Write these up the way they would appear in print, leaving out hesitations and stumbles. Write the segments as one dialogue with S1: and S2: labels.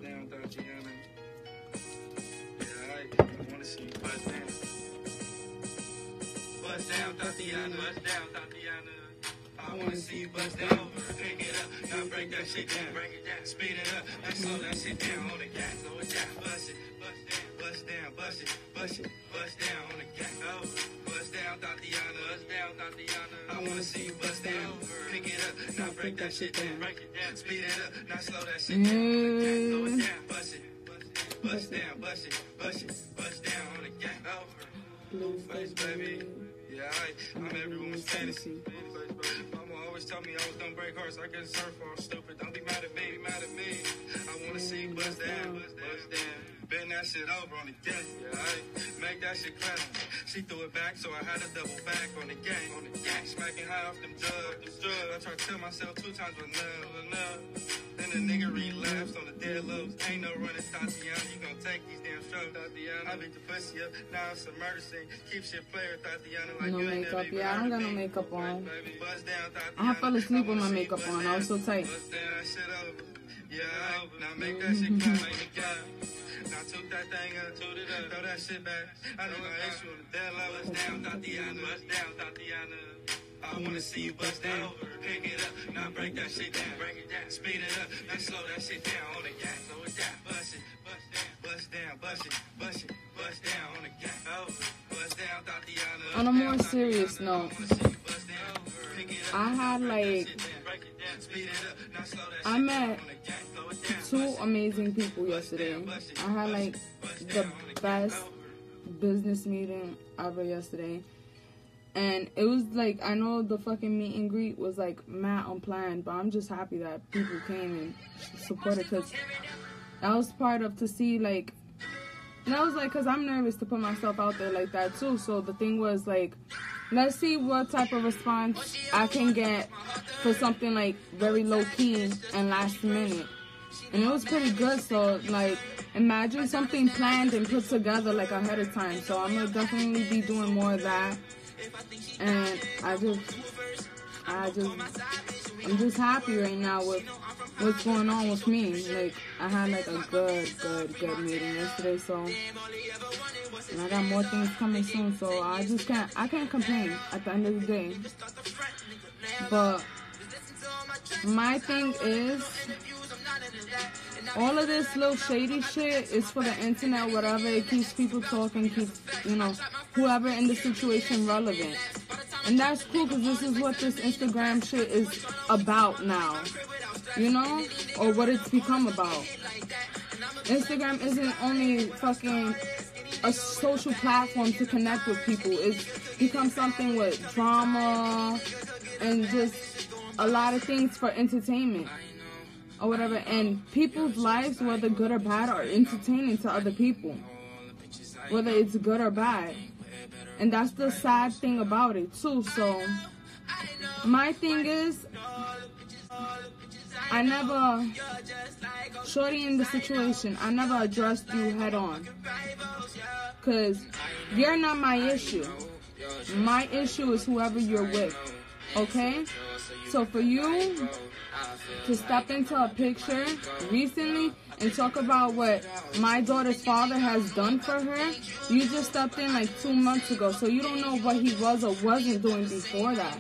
S1: down, Tatiana. Yeah, I wanna see you bust down. Bust down, Tatiana. Bust down, Tatiana. I wanna see you bust down. Pick it up, now break that shit down. Break it down, speed it up, now slow that shit down on the gas. Slow it down, bust it, bust down, bust it, bust it, bust down on the gas. Oh, bust down, Tatiana. Bust down, Tatiana. I wanna see you bust down. Pick it up, now break that shit down. Break it down, speed it up, now slow that shit down on the gas. Slow it down, bust it, bust down, bust it, bust it, bust down on the gas. Oh, blue face, baby. Yeah, I'm everyone's fantasy. Mama always told me I was gonna break hearts. I couldn't surf all stupid. Don't be mad at me, mad at me. I wanna see you bust down, bust down. Bend that shit over on the gang. Yeah, make that shit clap. She threw it back, so I had to double back on the gang. Smacking high off them drugs. I tried to tell myself 2 times enough. Then the nigga relapsed on the dead lows. Ain't no running, Tatiana. You gon' take these damn strokes, Tatiana. I beat the pussy up. Now it's a murder scene. Keep shit player, Tatiana. Like
S2: no
S1: you ain't
S2: makeup.
S1: never
S2: Yeah, I don't got no makeup on.
S1: Bust down, Tatiana.
S2: I fell asleep with my makeup on. I was so tight.
S1: Bust down that shit over. Yeah, now make that shit clap, make it clap. Now toot that thing up, toot it up, throw that shit back. I know my issue on the dead low. Bust down, Tatiana. Bust down, Tatiana. I wanna see you bust down. Pick it up, now break that shit down. Break it down, speed it up, now slow that shit down on the gas. Slow it down, bust it, bust down, bust it, bust it, bust down on the gas. Oh, bust down, Tatiana.
S2: On a more serious note, I had I met 2 amazing people yesterday. I had like the best business meeting ever yesterday. And it was like, I know the fucking meet and greet was like mad unplanned, but I'm just happy that people came and supported, because that was part of to see like, and I was like, because I'm nervous to put myself out there like that too. So the thing was like, let's see what type of response I can get for something like very low key and last minute. And it was pretty good. So like, imagine something planned and put together like ahead of time. So I'm gonna definitely be doing more of that. And I'm just happy right now with what's going on with me. Like, I had like a good meeting yesterday, so, and I got more things coming soon, so I can't complain at the end of the day. But my thing is, all of this little shady shit is for the internet, whatever. It keeps people talking, keeps, you know, whoever in the situation relevant. And that's cool, because this is what this Instagram shit is about now, you know, or what it's become about. Instagram isn't only fucking a social platform to connect with people. It's become something with drama and just a lot of things for entertainment or whatever. And people's lives, whether good or bad, are entertaining to other people, whether it's good or bad. And that's the sad thing about it too. So my thing is, I never, shorty in the situation, I never addressed you head on, because you're not my issue. My issue is whoever you're with, okay? So for you to step into a picture recently and talk about what my daughter's father has done for her, you just stepped in like 2 months ago, so you don't know what he was or wasn't doing before that.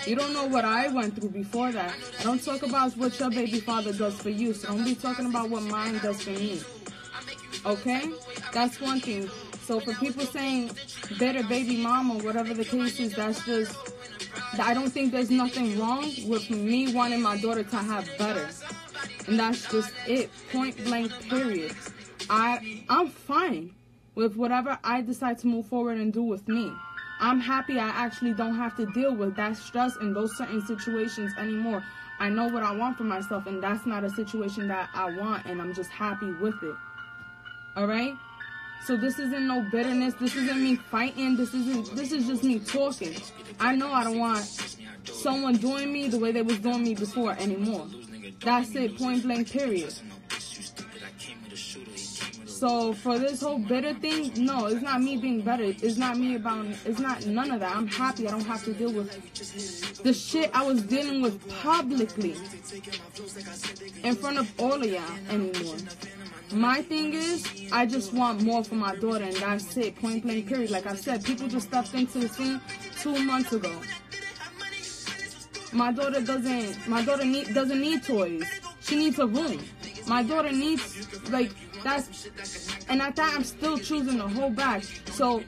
S2: You don't know what I went through before that. I don't talk about what your baby father does for you, so don't be talking about what mine does for me. Okay? That's one thing. So for people saying better baby mama, whatever the case is, that's just, I don't think there's nothing wrong with me wanting my daughter to have better. And that's just it. Point blank, period. I'm fine with whatever I decide to move forward and do with me. I'm happy I actually don't have to deal with that stress in those certain situations anymore. I know what I want for myself, and that's not a situation that I want, and I'm just happy with it. Alright? So this isn't no bitterness. This isn't me fighting. This is just me talking. I know I don't want someone doing me the way they was doing me before anymore. That's it, point blank, period. So for this whole bitter thing, no, it's not me being better. It's not none of that. I'm happy I don't have to deal with the shit I was dealing with publicly in front of all of y'all anymore. My thing is, I just want more for my daughter, and that's it. Point blank, period. Like I said, people just stepped into the scene 2 months ago. My daughter doesn't need toys. She needs a room. My daughter needs, like, and at that, I'm still choosing to hold back. So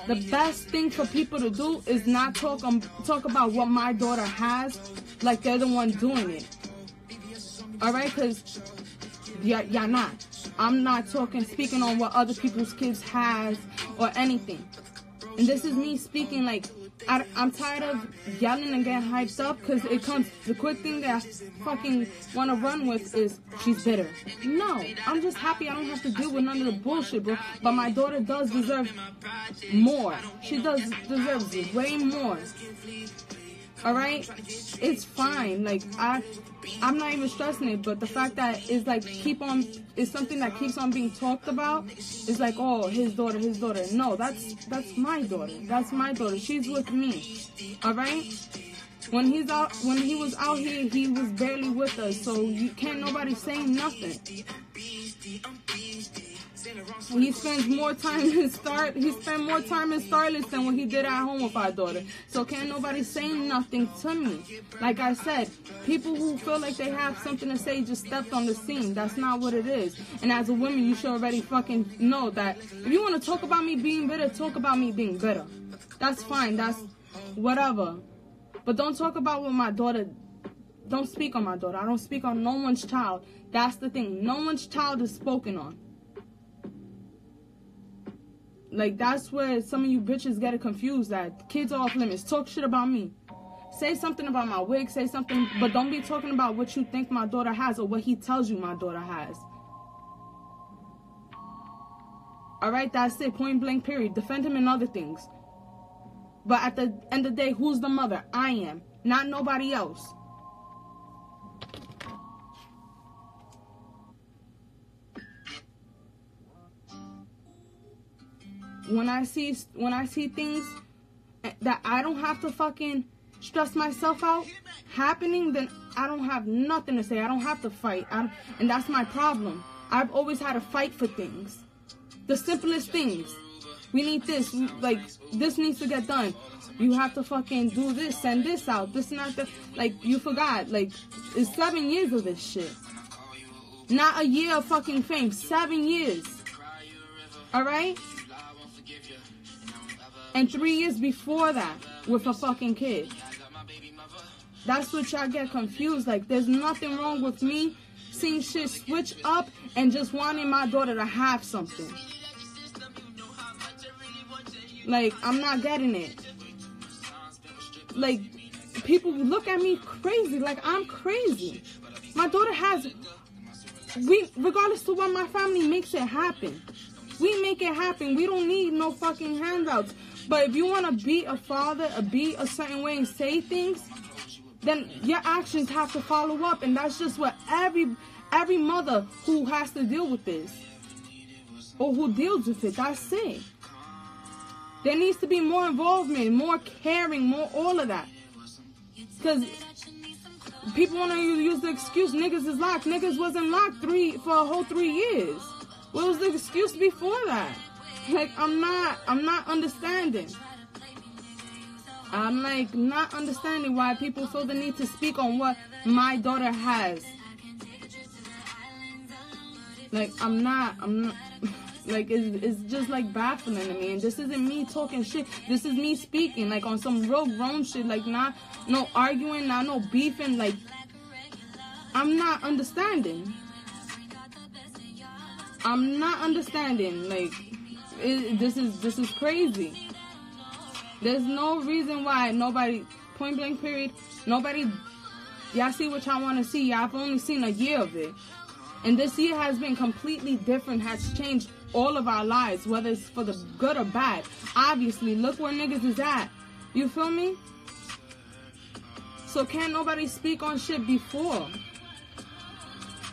S2: the best thing for people to do is not talk about what my daughter has like they're the one doing it. All right, because y'all not. I'm not speaking on what other people's kids has or anything. And this is me speaking like, I'm tired of yelling and getting hyped up because the quick thing that I fucking want to run with is she's bitter. No, I'm just happy I don't have to deal with none of the bullshit, bro. But my daughter does deserve more. She deserves way more. All right? It's fine. Like, I'm not even stressing it, but the fact that it's like it's something that keeps on being talked about. It's like, oh, his daughter. No, that's my daughter. That's my daughter. She's with me. All right? When he was out here, he was barely with us, so you can't nobody say nothing. He spends more time in Starless than what he did at home with our daughter. So can't nobody say nothing to me. Like I said, people who feel like they have something to say just stepped on the scene. That's not what it is. And as a woman, you should already fucking know that if you want to talk about me being bitter, talk about me being bitter. That's fine. That's whatever. But don't talk about what my daughter. Don't speak on my daughter. I don't speak on no one's child. That's the thing. No one's child is spoken on. Like, that's where some of you bitches get it confused, that kids are off limits. Talk shit about me. Say something about my wig, say something, but don't be talking about what you think my daughter has or what he tells you my daughter has. Alright, that's it. Point blank, period. Defend him in other things. But at the end of the day, who's the mother? I am. Not nobody else. When I see things that I don't have to fucking stress myself out happening, then I don't have nothing to say. I don't have to fight. And that's my problem. I've always had to fight for things. The simplest things. We need this. Like, this needs to get done. You have to fucking do this, send this out. This and that. Like, you forgot. Like, it's 7 years of this shit. Not a year of fucking fame. 7 years. Alright? And 3 years before that with a fucking kid. That's what y'all get confused. Like, there's nothing wrong with me seeing shit switch up and just wanting my daughter to have something. Like, I'm not getting it. Like, people look at me crazy. Like, I'm crazy. My daughter has... regardless of what my family makes it happen. We make it happen. We don't need no fucking handouts. But if you want to be a father or be a certain way and say things, then your actions have to follow up. And that's just what every mother who has to deal with this or who deals with it, that's it. There needs to be more involvement, more caring, more all of that. Because people want to use the excuse, niggas is locked. Niggas wasn't locked for a whole 3 years. What was the excuse before that? Like, I'm not understanding. I'm like not understanding why people feel the need to speak on what my daughter has. Like, I'm not, like, it's just like baffling to me. And this isn't me talking shit. This is me speaking, like, on some real grown shit. Like, not no arguing, not no beefing. Like, I'm not understanding. I'm not understanding. Like, this is crazy. There's no reason why nobody, point blank period, nobody, y'all see what y'all want to see. Y'all have only seen a year of it. And this year has been completely different, has changed all of our lives, whether it's for the good or bad. Obviously, look where niggas is at. You feel me? So can't nobody speak on shit before.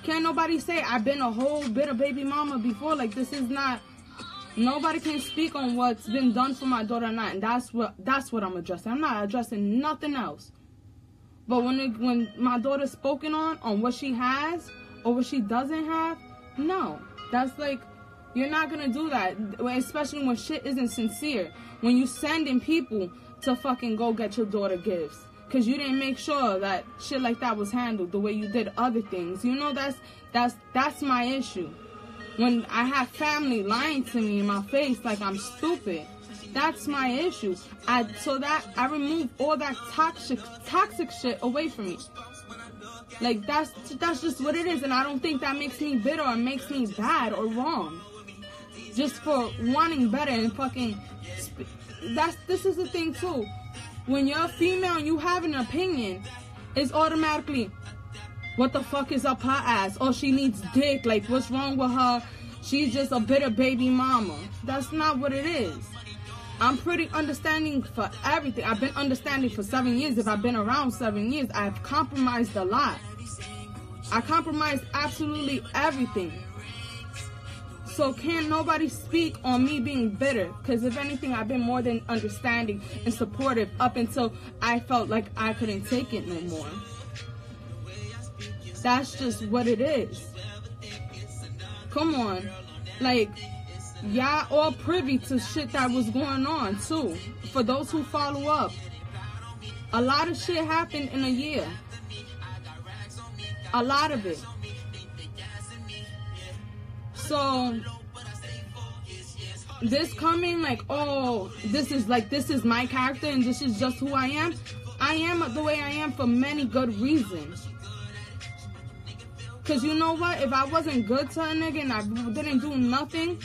S2: Can't nobody say, I've been a whole bit of baby mama before. Like, this is not, nobody can speak on what's been done for my daughter or not. And that's what I'm addressing. I'm not addressing nothing else. But when my daughter's spoken on what she has or what she doesn't have, no. That's like, you're not gonna do that, especially when shit isn't sincere. When you sending people to fucking go get your daughter gifts, because you didn't make sure that shit like that was handled the way you did other things. You know, that's my issue. When I have family lying to me in my face like I'm stupid, that's my issue. I remove all that toxic shit away from me. Like, that's just what it is, and I don't think that makes me bitter or makes me bad or wrong. Just for wanting better and fucking... This is the thing, too. When you're a female and you have an opinion, it's automatically, what the fuck is up her ass? Oh, she needs dick. Like, what's wrong with her? She's just a bitter baby mama. That's not what it is. I'm pretty understanding for everything. I've been understanding for 7 years. If I've been around 7 years, I've compromised a lot. I compromised absolutely everything. So can't nobody speak on me being bitter. Because if anything, I've been more than understanding and supportive up until I felt like I couldn't take it no more. That's just what it is. Come on. Like, y'all all privy to shit that was going on too. For those who follow up, a lot of shit happened in a year. A lot of it. So this coming like, oh, this is my character and this is just who I am. I am the way I am for many good reasons. Cause you know what? If I wasn't good to a nigga and I didn't do nothing,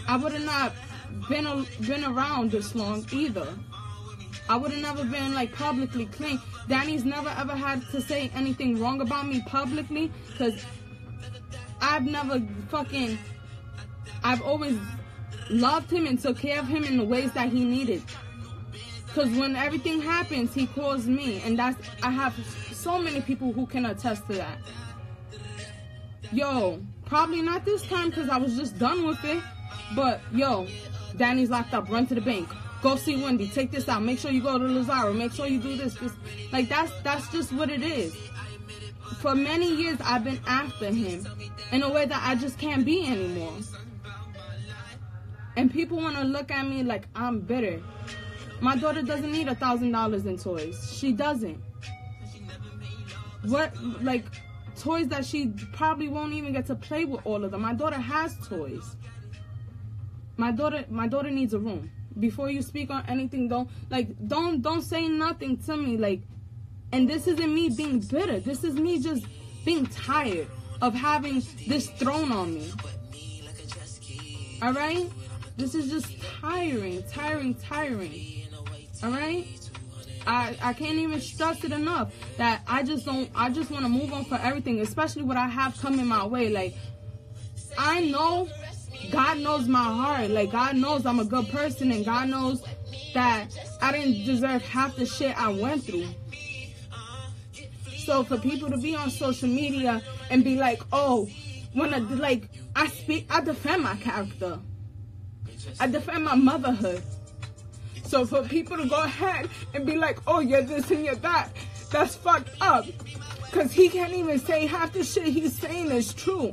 S2: I would have not been around this long either. I would have never been like publicly clean. Danny's never ever had to say anything wrong about me publicly, cause I've always loved him and took care of him in the ways that he needed. Cause when everything happens, he calls me, and I have so many people who can attest to that. Yo, probably not this time because I was just done with it. But, yo, Danny's locked up. Run to the bank. Go see Wendy. Take this out. Make sure you go to Lazaro. Make sure you do this. Like, that's just what it is. For many years, I've been after him in a way that I just can't be anymore. And people want to look at me like I'm bitter. My daughter doesn't need $1,000 in toys. She doesn't. What, like... toys that she probably won't even get to play with all of them. My daughter has toys. My daughter needs a room. Before you speak on anything, don't say nothing to me. Like, and this isn't me being bitter. This is me just being tired of having this thrown on me. All right? This is just tiring. All right? I can't even stress it enough that I just want to move on for everything, especially what I have coming my way. Like, I know God knows my heart. Like, God knows I'm a good person, and God knows that I didn't deserve half the shit I went through. So for people to be on social media and be like, oh, I defend my character. I defend my motherhood. So for people to go ahead and be like, oh, you're this and you're that, that's fucked up. Because he can't even say half the shit he's saying is true.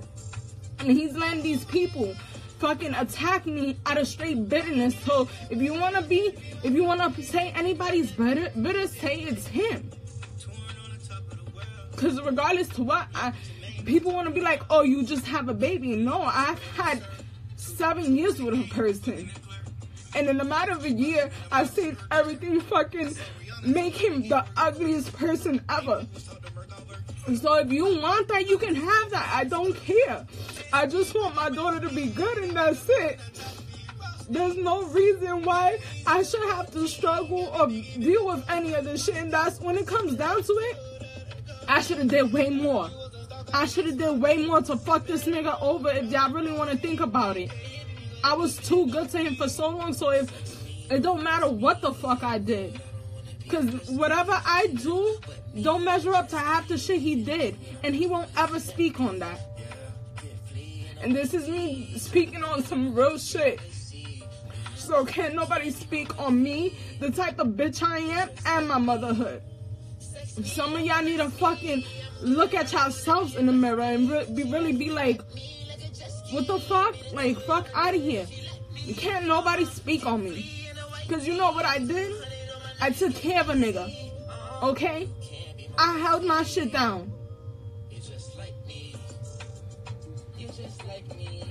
S2: And he's letting these people fucking attack me out of straight bitterness. So if you want to say anybody's bitter, say it's him. Because regardless to what, people want to be like, oh, you just have a baby. No, I've had 7 years with a person. And in a matter of a year, I've seen everything fucking make him the ugliest person ever. So if you want that, you can have that. I don't care. I just want my daughter to be good, and that's it. There's no reason why I should have to struggle or deal with any of this shit. And that's when it comes down to it, I should have did way more. I should have did way more to fuck this nigga over if y'all really want to think about it. I was too good to him for so long, so if it don't matter what the fuck I did. Because whatever I do don't measure up to half the shit he did. And he won't ever speak on that. And this is me speaking on some real shit. So can't nobody speak on me, the type of bitch I am, and my motherhood. Some of y'all need to fucking look at yourselves in the mirror and really be like, What the fuck? Like, fuck out of here. You can't nobody speak on me. Because you know what I did? I took care of a nigga. Okay? I held my shit down.
S1: You're just like me. You're just like me.